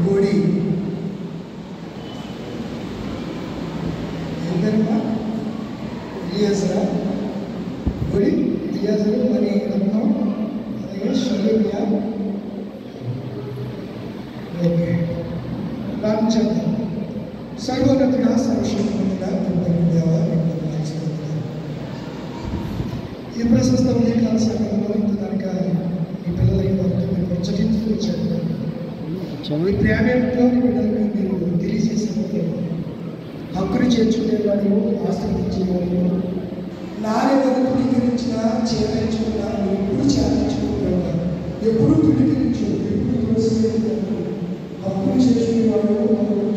గోడి ఏంటమ్మా ఇలియాసరా గోడి ఇలియాసరు మరి రత్నం అలాగే షలేమియా. ఓకే ప్రార్థించేద్దాం. సర్వోన్నతుడా సర్వశక్తిమంతుడా దేవా ఈ ప్రశస్త ఉదయకాల సమయంలో ఇంతదానిగా మీ పిల్లలకి వారితో మీరు ముచ్చటించుతూ వచ్చారు. మీ ప్రేమతో బిడ్డలకు మీరు తెలియజేసేవారు, హక్కును చేర్చుకునేవాడు, ఆశ్రయించేవాడు, నాని వదిలికరించిన చేయించుకున్నా ఎప్పుడు చేయించుకుంటున్నా ఎప్పుడు పిలిపించు ఎప్పుడు తోసేవాడు, హక్కును చేర్చుకునేవాడు, హక్కునేవాడు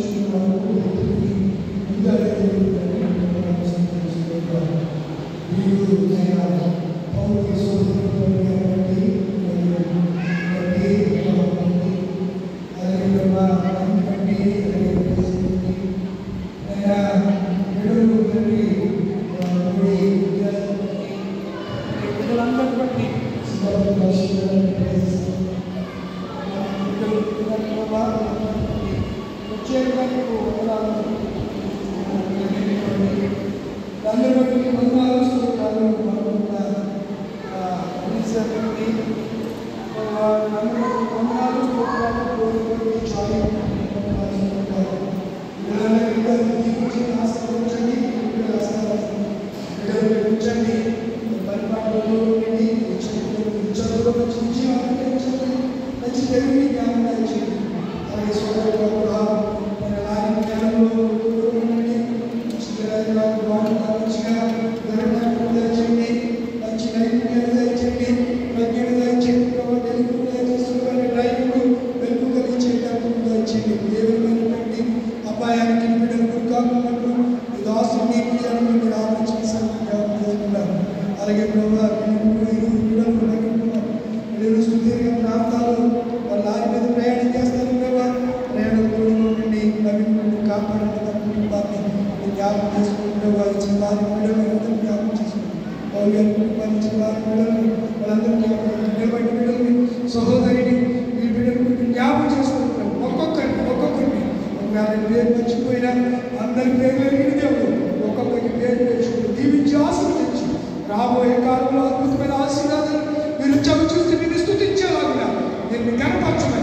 సహోదరిని ఈ బిడ్డలు జ్ఞాపకం చేసుకుంటున్నాం. ఒక్కొక్కరిని పేరు మర్చిపోయినా అందరి పేరు దేవుడు ఒక్కొక్కరికి పేరు తెచ్చుకుంటూ దీవించి ఆశీర్వదించి రాబోయే కాలంలో అద్భుతమైన ఆశీర్వాదాలు మీరు చవి చూసి మీరు స్తుతించేలాగా దీన్ని కనపరచమని